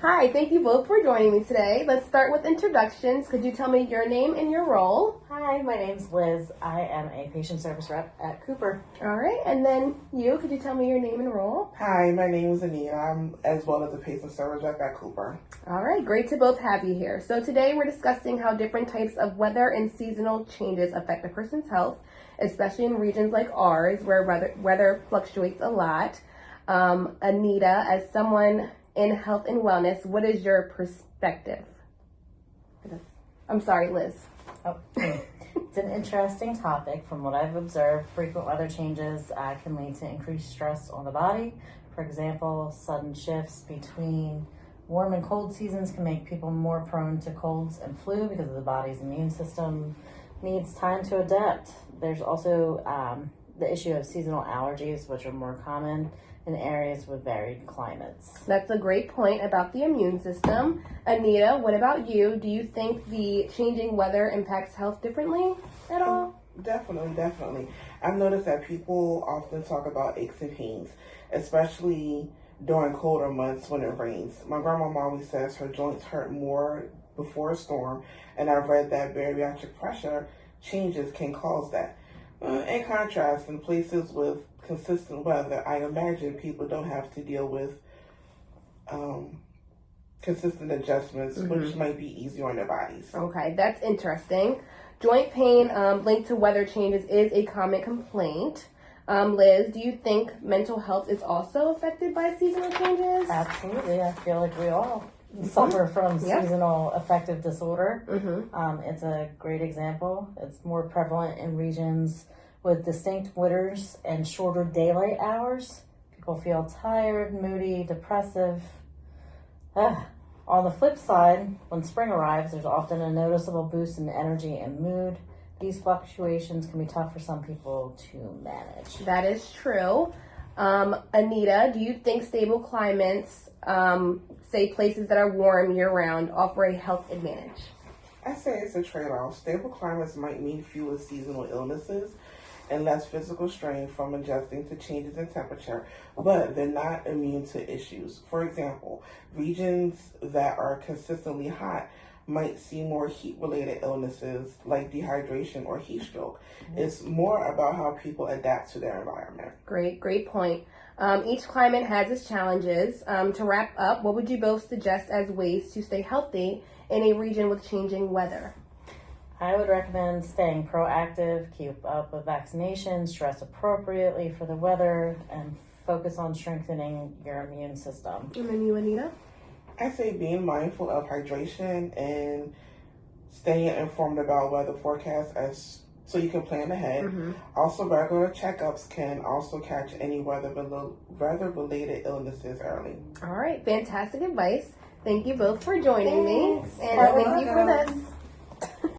Hi, thank you both for joining me today. Let's start with introductions. Could you tell me your name and your role? Hi, my name's Liz. I am a patient service rep at Cooper. All right, and then you, could you tell me your name and role? Hi, my name is Anita. I'm as well as a patient service rep at Cooper. All right, great to both have you here. So today we're discussing how different types of weather and seasonal changes affect a person's health, especially in regions like ours where weather fluctuates a lot. Anita, as someone in health and wellness, what is your perspective? I'm sorry, Liz. It's an interesting topic. From what I've observed, frequent weather changes can lead to increased stress on the body. For example, sudden shifts between warm and cold seasons can make people more prone to colds and flu because the body's immune system needs time to adapt. There's also the issue of seasonal allergies, which are more common in areas with varied climates. That's a great point about the immune system. Anita, what about you? Do you think the changing weather impacts health differently at all? Definitely. I've noticed that people often talk about aches and pains, especially during colder months when it rains. My grandma always says her joints hurt more before a storm, and I've read that bariatric pressure changes can cause that. In contrast, in places with consistent weather, I imagine people don't have to deal with consistent adjustments, which might be easier on their bodies. Okay, that's interesting. Joint pain linked to weather changes is a common complaint. Liz, do you think mental health is also affected by seasonal changes? Absolutely. I feel like we all suffer from seasonal affective disorder. It's a great example. It's more prevalent in regions with distinct winters and shorter daylight hours. People feel tired, moody, depressive. On the flip side, when spring arrives, there's often a noticeable boost in energy and mood. These fluctuations can be tough for some people to manage. That is true. Anita, do you think stable climates, say places that are warm year-round, offer a health advantage? I say it's a trade-off. Stable climates might mean fewer seasonal illnesses and less physical strain from adjusting to changes in temperature, but they're not immune to issues. For example, regions that are consistently hot might see more heat-related illnesses like dehydration or heat stroke. It's more about how people adapt to their environment. Great point. Each climate has its challenges. To wrap up, what would you both suggest as ways to stay healthy in a region with changing weather? I would recommend staying proactive, keep up with vaccinations, dress appropriately for the weather, and focus on strengthening your immune system. And then you, Anita? I say being mindful of hydration and staying informed about weather forecasts so you can plan ahead. Also, regular checkups can also catch any weather-related illnesses early. All right, fantastic advice. Thank you both for joining me. And Thank thank you for this.